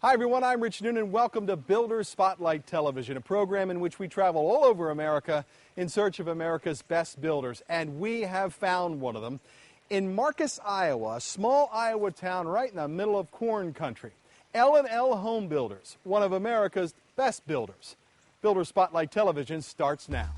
Hi everyone, I'm Rich Noonan. Welcome to Builders Spotlight Television, a program in which we travel all over America in search of America's best builders. And we have found one of them in Marcus, Iowa, a small Iowa town right in the middle of corn country. L&L Home Builders, one of America's best builders. Builders Spotlight Television starts now.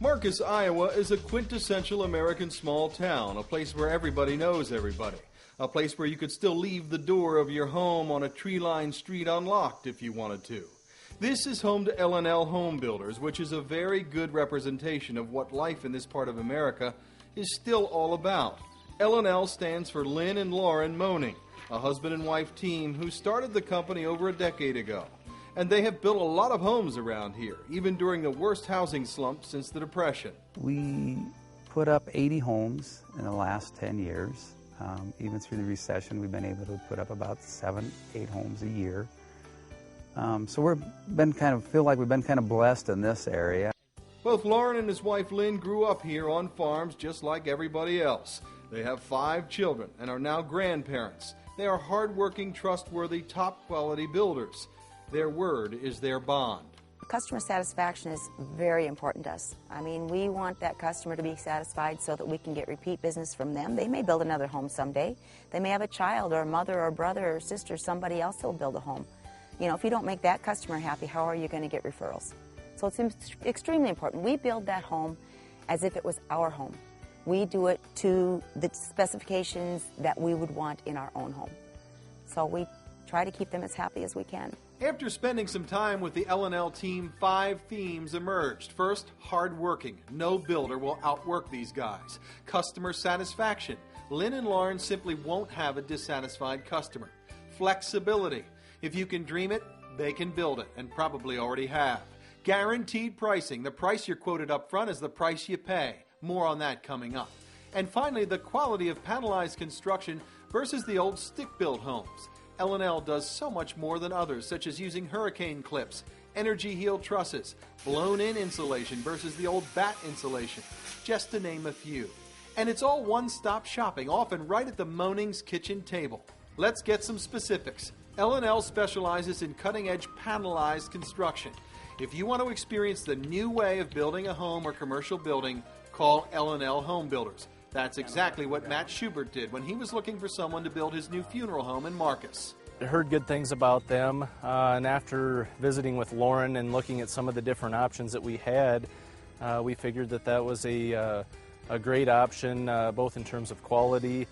Marcus, Iowa is a quintessential American small town, a place where everybody knows everybody, a place where you could still leave the door of your home on a tree-lined street unlocked if you wanted to. This is home to L&L Home Builders, which is a very good representation of what life in this part of America is still all about. L&L stands for Lynn and Lauren Moaning, a husband and wife team who started the company over a decade ago. And they have built a lot of homes around here, even during the worst housing slump since the Depression. We put up 80 homes in the last 10 years. Even through the recession, we've been able to put up about 7, 8 homes a year. So feel like we've been kind of blessed in this area. Both Lauren and his wife Lynn grew up here on farms just like everybody else. They have 5 children and are now grandparents. They are hardworking, trustworthy, top-quality builders. Their word is their bond. Customer satisfaction is very important to us. I mean, we want that customer to be satisfied so that we can get repeat business from them. They may build another home someday. They may have a child or a mother or brother or sister, somebody else will build a home. You know, if you don't make that customer happy, how are you going to get referrals? So it's extremely important. We build that home as if it was our home. We do it to the specifications that we would want in our own home. So we try to keep them as happy as we can. After spending some time with the L&L team, 5 themes emerged. First, hardworking. No builder will outwork these guys. Customer satisfaction. Lynn and Lauren simply won't have a dissatisfied customer. Flexibility. If you can dream it, they can build it, and probably already have. Guaranteed pricing. The price you're quoted up front is the price you pay. More on that coming up. And finally, the quality of panelized construction versus the old stick-built homes. L&L does so much more than others, such as using hurricane clips, energy-healed trusses, blown-in insulation versus the old bat insulation, just to name a few. And it's all one-stop shopping, often right at the Moaning's kitchen table. Let's get some specifics. L&L specializes in cutting-edge panelized construction. If you want to experience the new way of building a home or commercial building, call L&L Home Builders. That's exactly what Matt Schubert did when he was looking for someone to build his new funeral home in Marcus. I heard good things about them, and after visiting with Lauren and looking at some of the different options that we had, we figured that was a great option, both in terms of quality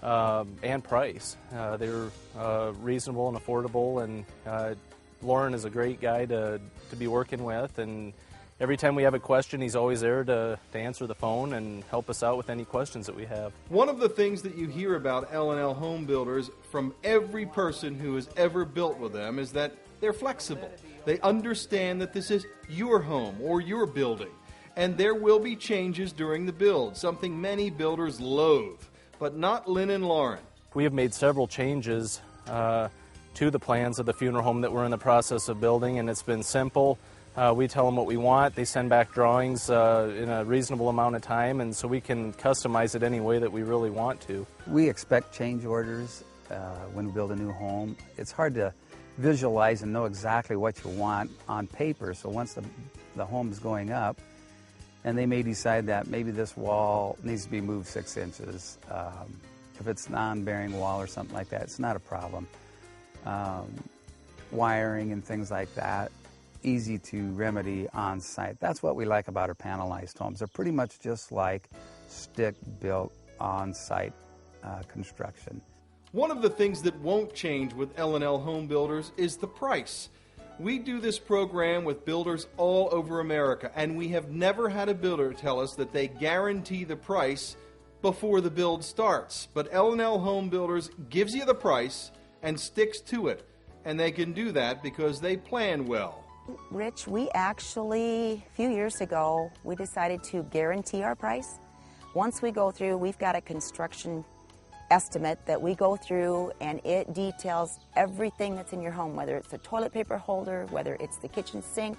and price. They were reasonable and affordable, and Lauren is a great guy to be working with, and every time we have a question, he's always there to answer the phone and help us out with any questions that we have. One of the things that you hear about L&L Home Builders from every person who has ever built with them is that they're flexible. They understand that this is your home or your building, and there will be changes during the build, something many builders loathe, but not Lynn and Lauren. We have made several changes to the plans of the funeral home that we're in the process of building, and it's been simple. We tell them what we want. They send back drawings in a reasonable amount of time, and so we can customize it any way that we really want to. We expect change orders when we build a new home. It's hard to visualize and know exactly what you want on paper, so once the home is going up, and they may decide that maybe this wall needs to be moved 6 inches. If it's non-bearing wall or something like that, it's not a problem. Wiring and things like that, easy to remedy on site. That's what we like about our panelized homes. They're pretty much just like stick-built on-site construction. One of the things that won't change with L&L Home Builders is the price. We do this program with builders all over America, and we have never had a builder tell us that they guarantee the price before the build starts. But L&L Home Builders gives you the price and sticks to it, and they can do that because they plan well. Rich, we actually, a few years ago, we decided to guarantee our price. Once we go through, we've got a construction estimate that we go through, and it details everything that's in your home, whether it's the toilet paper holder, whether it's the kitchen sink,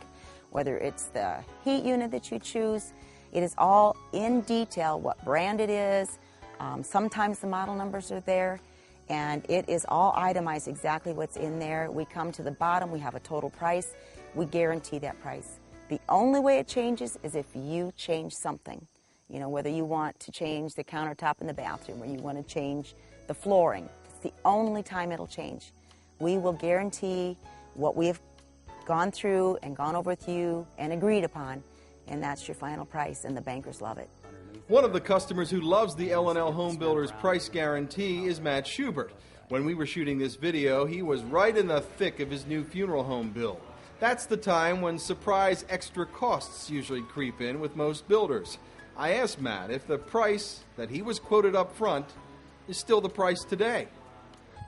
whether it's the heat unit that you choose. It is all in detail what brand it is. Sometimes the model numbers are there, and it is all itemized exactly what's in there. We come to the bottom, we have a total price. We guarantee that price. The only way it changes is if you change something. You know, whether you want to change the countertop in the bathroom or you want to change the flooring. It's the only time it'll change. We will guarantee what we have gone through and gone over with you and agreed upon, and that's your final price, and the bankers love it. One of the customers who loves the L&L Home Builders price guarantee is Matt Schubert. When we were shooting this video, he was right in the thick of his new funeral home build. That's the time when surprise extra costs usually creep in with most builders. I asked Matt if the price that he was quoted up front is still the price today.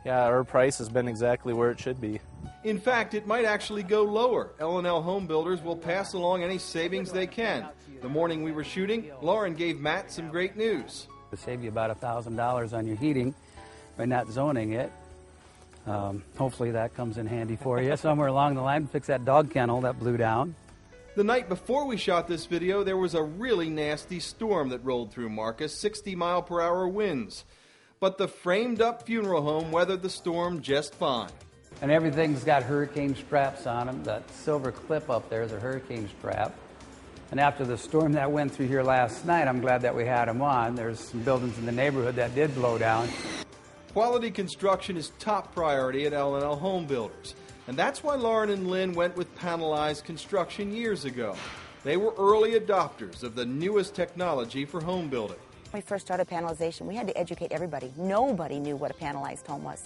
Yeah, our price has been exactly where it should be. In fact, it might actually go lower. L&L Home Builders will pass along any savings they can. The morning we were shooting, Lauren gave Matt some great news. To save you about $1,000 on your heating by not zoning it. Hopefully that comes in handy for you. Somewhere along the line, fix that dog kennel that blew down. The night before we shot this video, there was a really nasty storm that rolled through Marcus, 60-mile-per-hour winds. But the framed-up funeral home weathered the storm just fine. And everything's got hurricane straps on them. That silver clip up there is a hurricane strap. And after the storm that went through here last night, I'm glad that we had them on. There's some buildings in the neighborhood that did blow down. Quality construction is top priority at L&L Home Builders. And that's why Lauren and Lynn went with Panelized construction years ago. They were early adopters of the newest technology for home building. When we first started panelization, we had to educate everybody. Nobody knew what a panelized home was.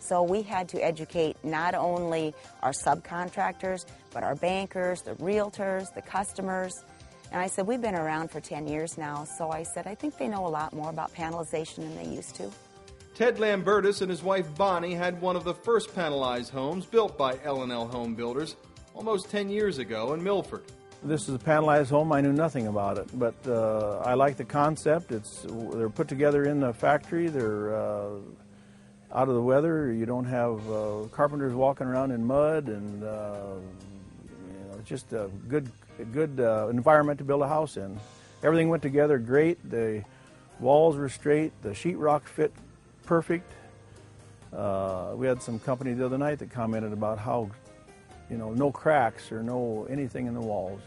So we had to educate not only our subcontractors, but our bankers, the realtors, the customers. And I said, we've been around for 10 years now, so I said, I think they know a lot more about panelization than they used to. Ted Lambertus and his wife Bonnie had one of the first panelized homes built by L&L Home Builders almost 10 years ago in Milford. This is a panelized home. I knew nothing about it, but I like the concept. They're put together in the factory. They're out of the weather. You don't have carpenters walking around in mud, and it's just a good environment to build a house in. Everything went together great. The walls were straight. The sheetrock fit perfect. We had some company the other night that commented about how, no cracks or no anything in the walls.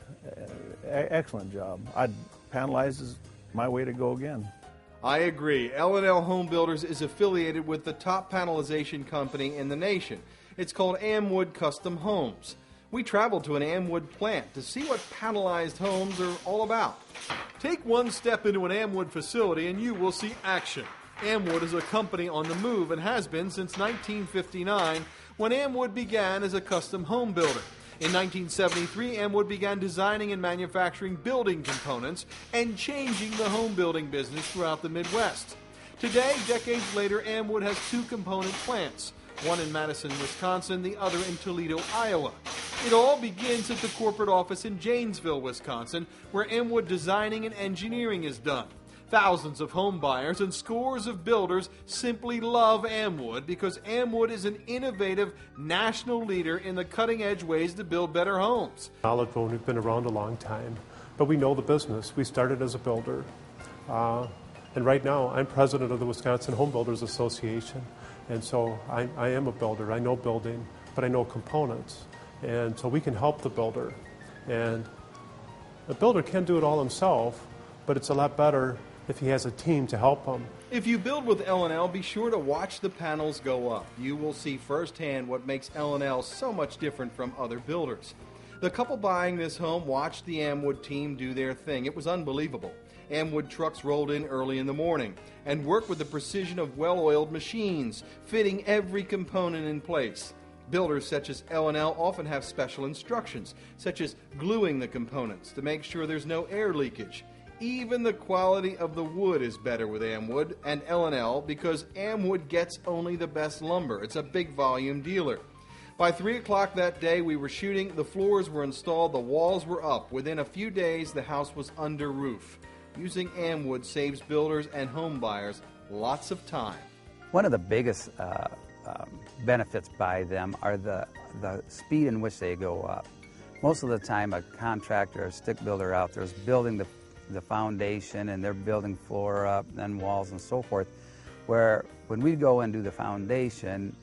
Excellent job. Panelized is my way to go again. I agree. L&L Home Builders is affiliated with the top panelization company in the nation. It's called Amwood Custom Homes. We traveled to an Amwood plant to see what panelized homes are all about. Take one step into an Amwood facility and you will see action. Amwood is a company on the move and has been since 1959, when Amwood began as a custom home builder. In 1973, Amwood began designing and manufacturing building components and changing the home building business throughout the Midwest. Today, decades later, Amwood has two component plants, one in Madison, Wisconsin, the other in Toledo, Iowa. It all begins at the corporate office in Janesville, Wisconsin, where Amwood designing and engineering is done. Thousands of home buyers and scores of builders simply love Amwood because Amwood is an innovative national leader in the cutting-edge ways to build better homes. Olive Bone, we've been around a long time, but we know the business. We started as a builder. And right now, I'm president of the Wisconsin Home Builders Association. And so I am a builder. I know building, but I know components. And so we can help the builder. And the builder can do it all himself, but it's a lot better if he has a team to help him. If you build with L&L, be sure to watch the panels go up. You will see firsthand what makes L&L so much different from other builders. The couple buying this home watched the Amwood team do their thing. It was unbelievable. Amwood trucks rolled in early in the morning and worked with the precision of well-oiled machines, fitting every component in place. Builders such as L&L often have special instructions, such as gluing the components to make sure there's no air leakage. Even the quality of the wood is better with Amwood and L&L because Amwood gets only the best lumber. It's a big volume dealer. By 3 o'clock that day we were shooting, the floors were installed, the walls were up. Within a few days, the house was under roof. Using Amwood saves builders and home buyers lots of time. One of the biggest benefits by them are the speed in which they go up. Most of the time a contractor or stick builder out there is building the foundation, and they're building floor up, then walls and so forth, where when we go and do the foundation,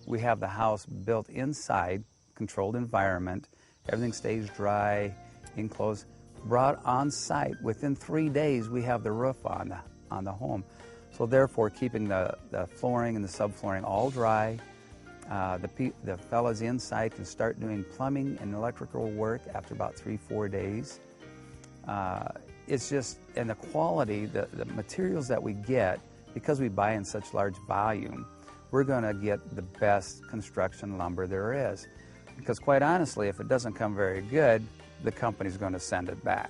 we have the house built inside, controlled environment, everything stays dry, enclosed, brought on site. Within 3 days we have the roof on the home. So therefore keeping the flooring and the subflooring all dry. The fellas inside can start doing plumbing and electrical work after about 3-4 days. It's just, and the quality, the materials that we get, because we buy in such large volume, we're going to get the best construction lumber there is. Because quite honestly, if it doesn't come very good, the company's going to send it back.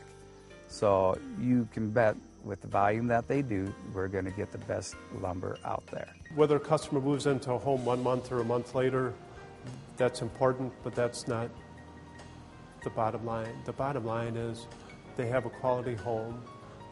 So you can bet with the volume that they do, we're going to get the best lumber out there. Whether a customer moves into a home 1 month or a month later, that's important, but that's not the bottom line. The bottom line is they have a quality home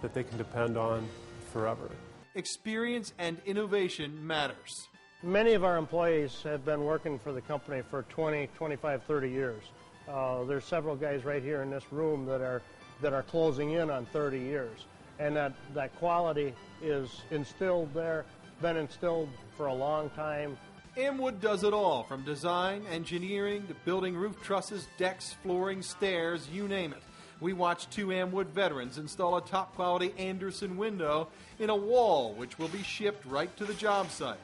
that they can depend on forever. Experience and innovation matters. Many of our employees have been working for the company for 20, 25, 30 years. There's several guys right here in this room that are closing in on 30 years. And that quality is instilled there, been instilled for a long time. Amwood does it all, from design, engineering, to building roof trusses, decks, flooring, stairs, you name it. We watched 2 Amwood veterans install a top-quality Anderson window in a wall, which will be shipped right to the job site.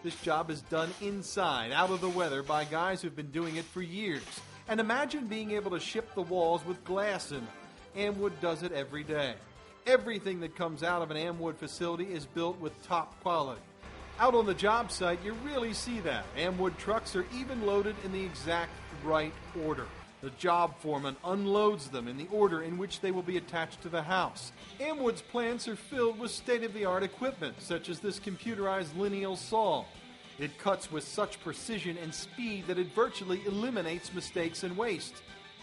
This job is done inside, out of the weather, by guys who've been doing it for years. And imagine being able to ship the walls with glass in them. Amwood does it every day. Everything that comes out of an Amwood facility is built with top quality. Out on the job site, you really see that. Amwood trucks are even loaded in the exact right order. The job foreman unloads them in the order in which they will be attached to the house. Amwood's plants are filled with state-of-the-art equipment, such as this computerized lineal saw. It cuts with such precision and speed that it virtually eliminates mistakes and waste.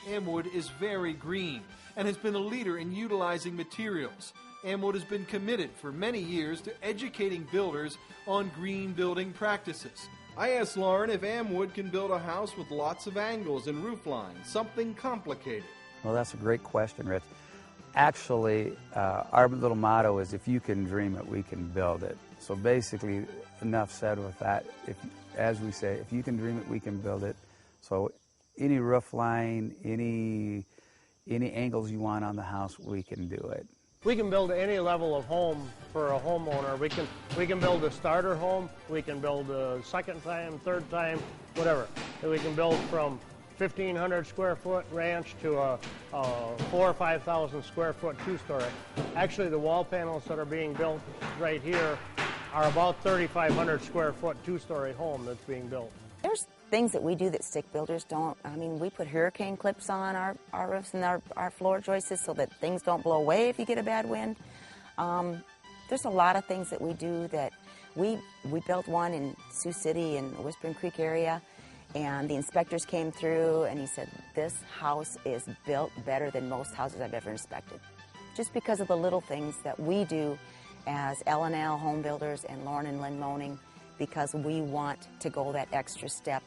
Amwood is very green and has been a leader in utilizing materials. Amwood has been committed for many years to educating builders on green building practices. I asked Lauren if Amwood can build a house with lots of angles and roof lines, something complicated. Well, that's a great question, Rich. Actually, our little motto is, if you can dream it, we can build it. So basically, enough said with that. As we say, if you can dream it, we can build it. So any roof line, any angles you want on the house, we can do it. We can build any level of home for a homeowner. We can build a starter home, we can build a second time, third time, whatever. And we can build from 1,500 square foot ranch to a 4,000 or 5,000 square foot 2-story. Actually, the wall panels that are being built right here are about 3,500 square foot 2-story home that's being built. There's things that we do that stick builders don't. I mean, we put hurricane clips on our roofs and our floor joists so that things don't blow away if you get a bad wind. There's a lot of things that we do that we built one in Sioux City in the Whispering Creek area, and the inspectors came through and he said, this house is built better than most houses I've ever inspected. Just because of the little things that we do as L&L Home Builders and Lauren and Lynn Moaning, because we want to go that extra step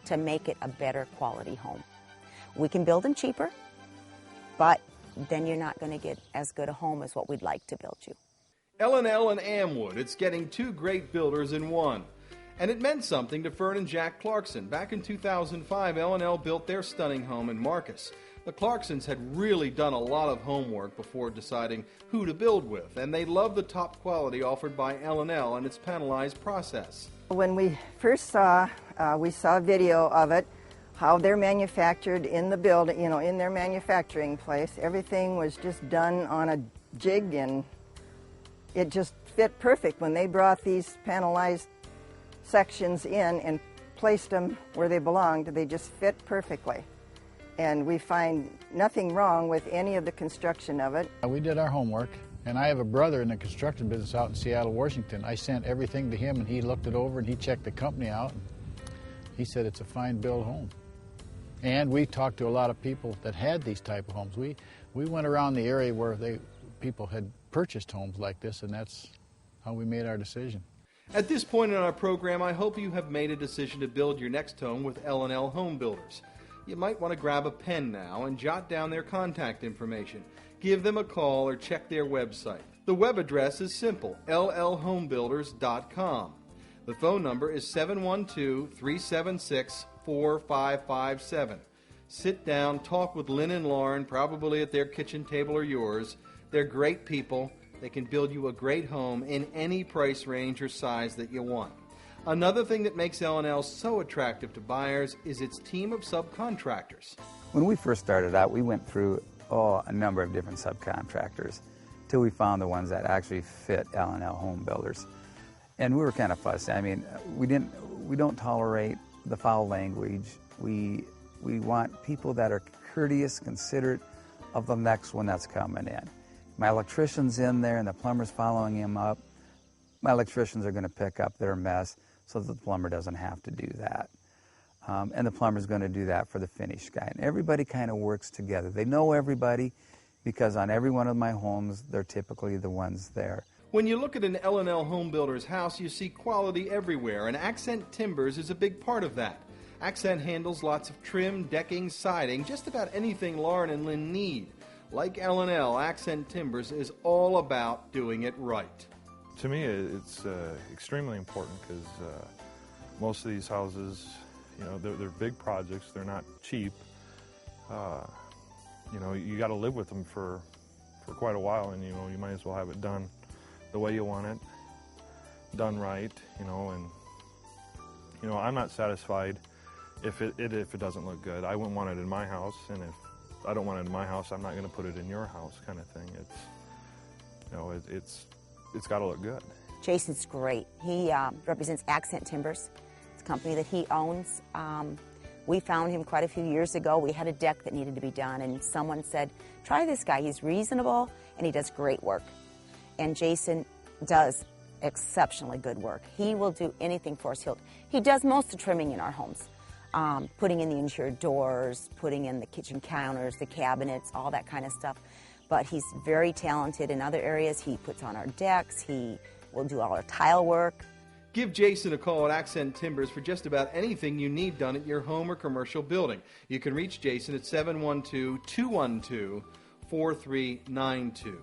to make it a better quality home. We can build them cheaper, but then you're not going to get as good a home as what we'd like to build you. L&L and Amwood, it's getting 2 great builders in one. And it meant something to Fern and Jack Clarkson. Back in 2005, L&L built their stunning home in Marcus. The Clarksons had really done a lot of homework before deciding who to build with, and they loved the top quality offered by L&L and its panelized process. When we first saw, we saw a video of it, how they're manufactured in the building, in their manufacturing place. Everything was just done on a jig, and it just fit perfect. When they brought these panelized sections in and placed them where they belonged, they just fit perfectly. And we find nothing wrong with any of the construction of it. We did our homework, and I have a brother in the construction business out in Seattle, Washington. I sent everything to him, and he looked it over, and he checked the company out. He said it's a fine built home. And we talked to a lot of people that had these type of homes. We went around the area where people had purchased homes like this, and that's how we made our decision. At this point in our program, I hope you have made a decision to build your next home with L&L Home Builders. You might want to grab a pen now and jot down their contact information. Give them a call or check their website. The web address is simple, llhomebuilders.com. The phone number is 712-376-4557. Sit down, talk with Lynn and Lauren, probably at their kitchen table or yours. They're great people. They can build you a great home in any price range or size that you want. Another thing that makes L&L so attractive to buyers is its team of subcontractors. When we first started out, we went through a number of different subcontractors till we found the ones that actually fit L&L Home Builders. And we were kind of fussy. I mean, we don't tolerate the foul language. We want people that are courteous, considerate of the next one that's coming in. My electrician's in there and the plumber's following him up. My electricians are going to pick up their mess so that the plumber doesn't have to do that. And the plumber's going to do that for the finished guy. And everybody kind of works together. They know everybody because on every one of my homes, they're typically the ones there. When you look at an L&L Home Builders house, you see quality everywhere, and Accent Timbers is a big part of that. Accent handles lots of trim, decking, siding, just about anything Lauren and Lynn need. Like L&L, Accent Timbers is all about doing it right. To me, it's extremely important because most of these houses, you know, they're big projects. They're not cheap. You know, you got to live with them for quite a while, and you know, you might as well have it done the way you want it, done right. You know, and you know, I'm not satisfied if it doesn't look good. I wouldn't want it in my house, and if I don't want it in my house, I'm not going to put it in your house, kind of thing. It's, you know, it's got to look good. Jason's great. He represents Accent Timbers. It's a company that he owns. We found him quite a few years ago. We had a deck that needed to be done, and someone said, try this guy. He's reasonable, and he does great work. And Jason does exceptionally good work. He will do anything for us. He does most of the trimming in our homes. Putting in the insured doors, putting in the kitchen counters, the cabinets, all that kind of stuff. But he's very talented in other areas. He puts on our decks. He will do all our tile work. Give Jason a call at Accent Timbers for just about anything you need done at your home or commercial building. You can reach Jason at 712-212-4392.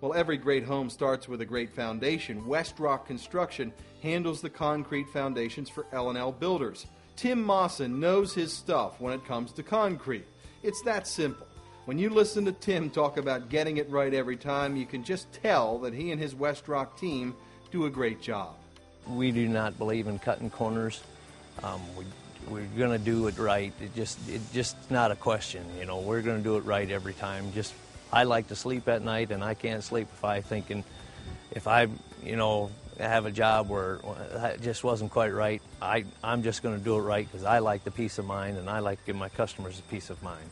Well, every great home starts with a great foundation. West Rock Construction handles the concrete foundations for L&L Builders. Tim Mawson knows his stuff when it comes to concrete. It's that simple. When you listen to Tim talk about getting it right every time, you can just tell that he and his West Rock team do a great job. We do not believe in cutting corners. We're going to do it right. It's just not a question. You know, we're going to do it right every time. I like to sleep at night, and I can't sleep if I have a job where it just wasn't quite right. I'm just going to do it right because I like the peace of mind, and I like to give my customers a peace of mind.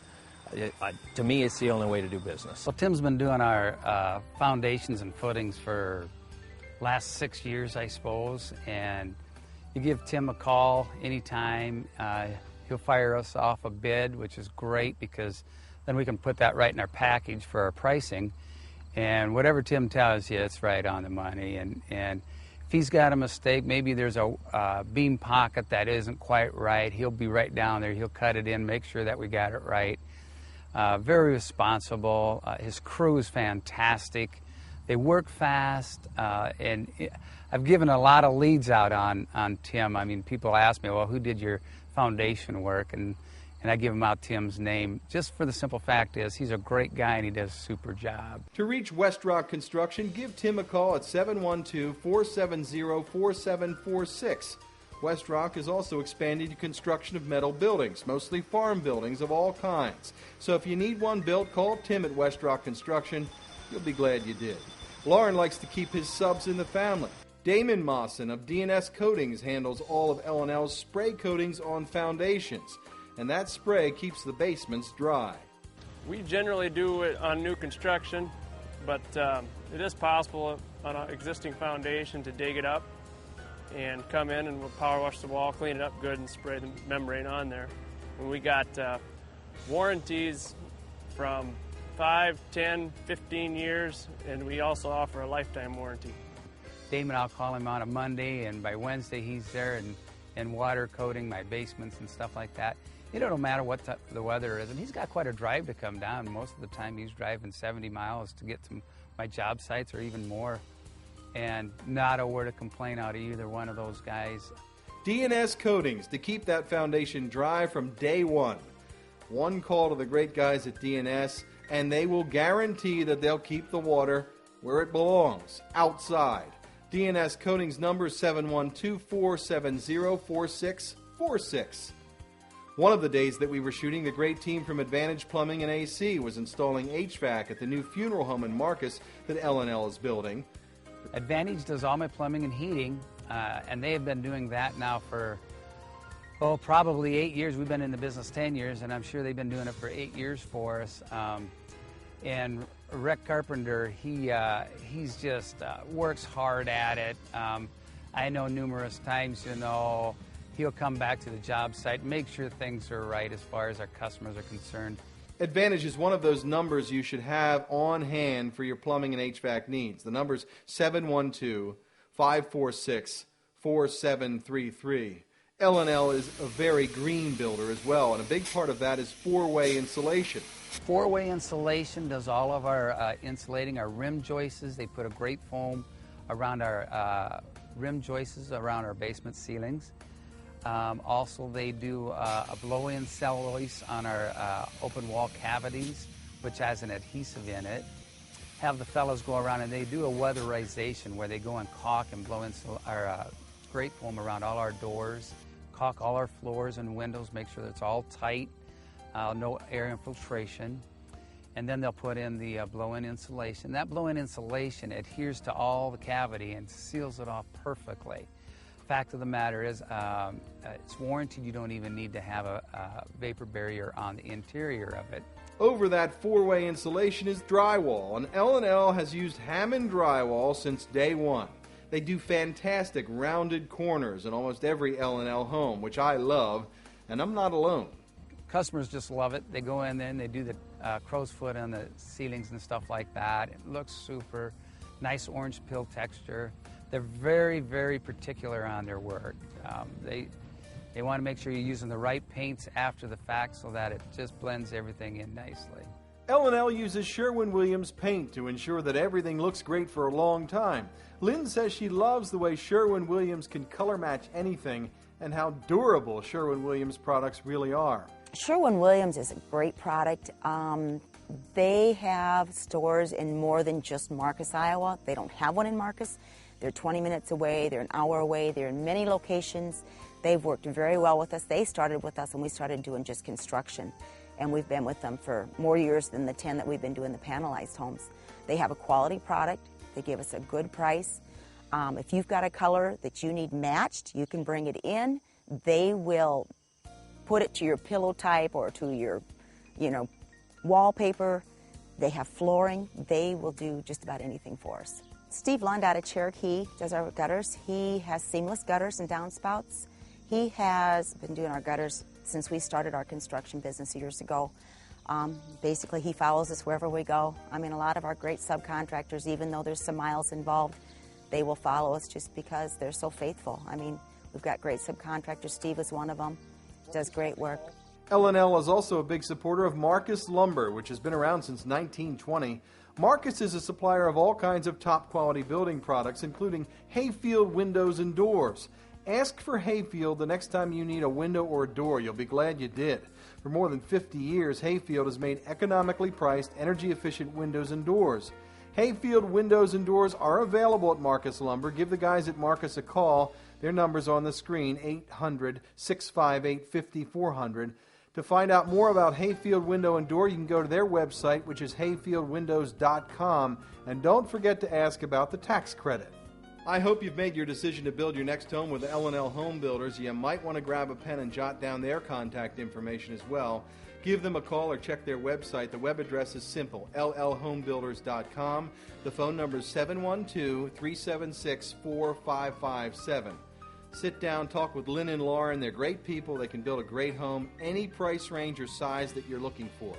To me, it's the only way to do business. Well, Tim's been doing our foundations and footings for last 6 years, I suppose, and you give Tim a call anytime. He'll fire us off a bid, which is great because then we can put that right in our package for our pricing. And whatever Tim tells you, it's right on the money. And if he's got a mistake, maybe there's a beam pocket that isn't quite right, he'll be right down there. He'll cut it in, make sure that we got it right. Very responsible. His crew is fantastic. They work fast, and I've given a lot of leads out on Tim. I mean, people ask me, well, who did your foundation work? And I give them out Tim's name, just for the simple fact is he's a great guy and he does a super job. To reach West Rock Construction, give Tim a call at 712-470-4746. West Rock is also expanding to construction of metal buildings, mostly farm buildings of all kinds. So if you need one built, call Tim at West Rock Construction. You'll be glad you did. Lauren likes to keep his subs in the family. Damon Mawson of D&S Coatings handles all of L&L's spray coatings on foundations, and that spray keeps the basements dry. We generally do it on new construction, but it is possible on an existing foundation to dig it up and come in and we'll power wash the wall, clean it up good, and spray the membrane on there. And we got warranties from 5, 10, 15 years, and we also offer a lifetime warranty. Damon, I'll call him on a Monday, and by Wednesday he's there and water coating my basements and stuff like that. It don't matter what the weather is, and he's got quite a drive to come down. Most of the time he's driving 70 miles to get to my job sites or even more, and not a word of complaint out of either one of those guys. D&S Coatings, to keep that foundation dry from day one. One call to the great guys at D&S, and they will guarantee that they'll keep the water where it belongs, outside. D&S Coatings number is 712-470-4646. One of the days that we were shooting, the great team from Advantage Plumbing and AC was installing HVAC at the new funeral home in Marcus that L&L is building. Advantage does all my plumbing and heating, and they have been doing that now for, probably 8 years. We've been in the business 10 years, and I'm sure they've been doing it for 8 years for us. And Rick Carpenter, he's just works hard at it. I know numerous times, he'll come back to the job site, make sure things are right as far as our customers are concerned. Advantage is one of those numbers you should have on hand for your plumbing and HVAC needs. The number's 712-546-4733. L&L is a very green builder as well, and a big part of that is four-way insulation. Four-way insulation does all of our insulating, our rim joists. They put a great foam around our rim joists around our basement ceilings. Also, they do a blow-in cellulose on our open wall cavities, which has an adhesive in it. Have the fellows go around and they do a weatherization where they go and caulk and blow in our great foam around all our doors, caulk all our floors and windows, make sure that it's all tight, no air infiltration. And then they'll put in the blow-in insulation. That blow-in insulation adheres to all the cavity and seals it off perfectly. Fact of the matter is, it's warranted. You don't even need to have a vapor barrier on the interior of it. Over that four-way insulation is drywall, and L&L has used Hammond drywall since day one. They do fantastic rounded corners in almost every L&L home, which I love, and I'm not alone. Customers just love it. They go in there and they do the crow's foot on the ceilings and stuff like that. It looks super. Nice orange peel texture. They're very, very particular on their work. They want to make sure you're using the right paints after the fact so that it just blends everything in nicely. L&L uses Sherwin-Williams paint to ensure that everything looks great for a long time. Lynn says she loves the way Sherwin-Williams can color match anything and how durable Sherwin-Williams products really are. Sherwin-Williams is a great product. They have stores in more than just Marcus, Iowa. They don't have one in Marcus. They're 20 minutes away, they're an hour away, they're in many locations. They've worked very well with us. They started with us when we started doing just construction, and we've been with them for more years than the 10 that we've been doing the panelized homes. They have a quality product. They give us a good price. If you've got a color that you need matched, you can bring it in. They will put it to your pillow type or to your, wallpaper. They have flooring. They will do just about anything for us. Steve Lund out of Cherokee does our gutters. He has seamless gutters and downspouts. He has been doing our gutters since we started our construction business years ago. Basically, he follows us wherever we go. A lot of our great subcontractors, even though there's some miles involved, they will follow us just because they're so faithful. We've got great subcontractors. Steve is one of them. Does great work. L&L is also a big supporter of Marcus Lumber, which has been around since 1920. Marcus is a supplier of all kinds of top-quality building products, including Hayfield windows and doors. Ask for Hayfield the next time you need a window or a door. You'll be glad you did. For more than 50 years, Hayfield has made economically priced, energy-efficient windows and doors. Hayfield windows and doors are available at Marcus Lumber. Give the guys at Marcus a call. Their number's on the screen, 800-658-5400. To find out more about Hayfield Window and Door, you can go to their website, which is hayfieldwindows.com, and don't forget to ask about the tax credit. I hope you've made your decision to build your next home with L&L Home Builders. You might want to grab a pen and jot down their contact information as well. Give them a call or check their website. The web address is simple, llhomebuilders.com. The phone number is 712-376-4557. Sit down, talk with Lynn and Lauren. They're great people. They can build a great home, any price range or size that you're looking for.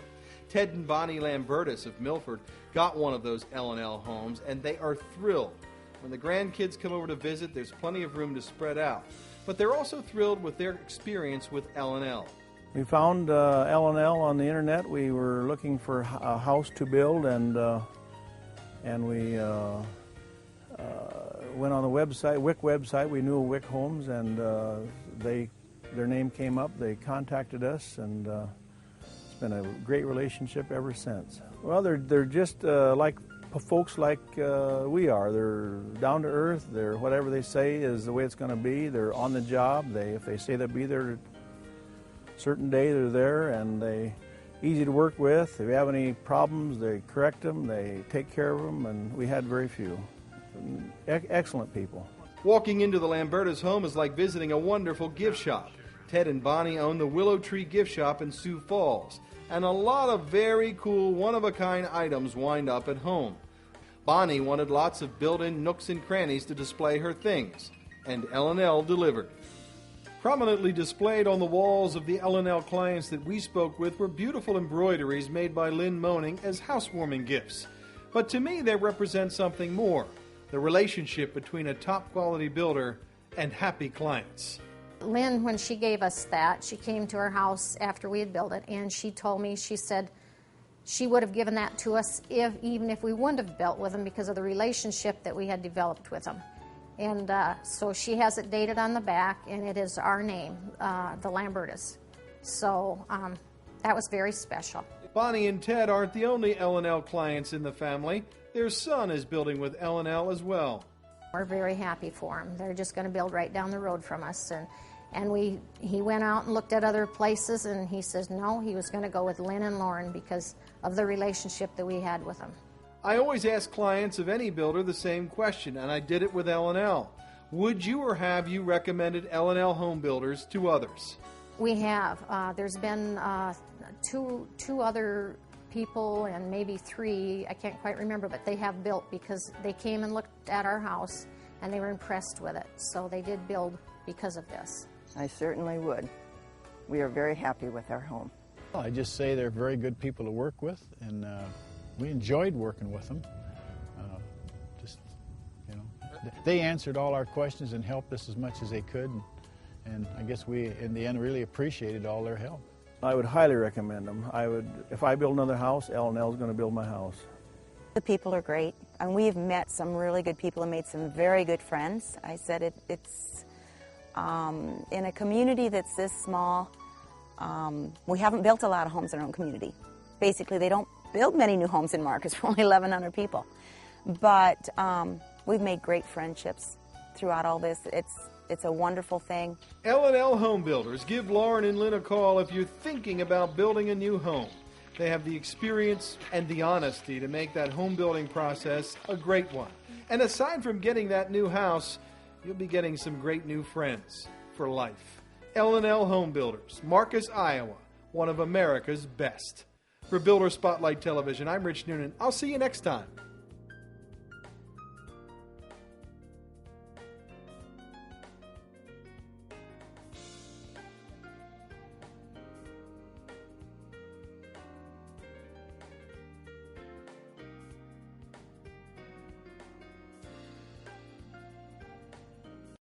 Ted and Bonnie Lambertus of Milford got one of those L&L homes, and they are thrilled. When the grandkids come over to visit, there's plenty of room to spread out. But they're also thrilled with their experience with L&L. We found L&L on the internet. We were looking for a house to build, and we went on the website, WIC website. We knew WIC Homes, and their name came up. They contacted us, and it's been a great relationship ever since. Well, they're just like folks like we are. They're down to earth. They're whatever they say is the way it's going to be. They're on the job. If they say they'll be there a certain day, they're there, and they easy to work with. If we have any problems, they correct them. They take care of them, and we had very few. Excellent people. Walking into the Lambertas' home is like visiting a wonderful gift shop. Ted and Bonnie own the Willow Tree Gift Shop in Sioux Falls, and a lot of very cool, one-of-a-kind items wind up at home. Bonnie wanted lots of built-in nooks and crannies to display her things, and L&L delivered. Prominently displayed on the walls of the L&L clients that we spoke with were beautiful embroideries made by Lynn Moaning as housewarming gifts. But to me, they represent something more, the relationship between a top-quality builder and happy clients. Lynn, when she gave us that, she came to our house after we had built it, and she told me, she said she would have given that to us even if we wouldn't have built with them because of the relationship that we had developed with them. And so she has it dated on the back, and it is our name, the Lambertas. So that was very special. Bonnie and Ted aren't the only L&L clients in the family. Their son is building with L&L as well. We're very happy for them. They're just going to build right down the road from us. And he went out and looked at other places, and he says no, he was going to go with Lynn and Lauren because of the relationship that we had with them. I always ask clients of any builder the same question, and I did it with L&L. Would you or have you recommended L&L Home Builders to others? We have. There's been two other people and maybe three, I can't quite remember, but they have built because they came and looked at our house and they were impressed with it. So they did build because of this. I certainly would. We are very happy with our home. Well, I just say they're very good people to work with, and we enjoyed working with them. They answered all our questions and helped us as much as they could, and I guess we, in the end, really appreciated all their help. I would highly recommend them. If I build another house, L&L is going to build my house. The people are great, and we've met some really good people and made some very good friends. I said it's in a community that's this small, we haven't built a lot of homes in our own community. Basically, they don't build many new homes in Marcus. We're only 1,100 people. But we've made great friendships throughout all this. It's a wonderful thing. L&L Home Builders. Give Lauren and Lynn a call if you're thinking about building a new home. They have the experience and the honesty to make that home building process a great one. And aside from getting that new house, you'll be getting some great new friends for life. L&L Home Builders, Marcus, Iowa, one of America's best. For Builder Spotlight Television, I'm Rich Noonan. I'll see you next time.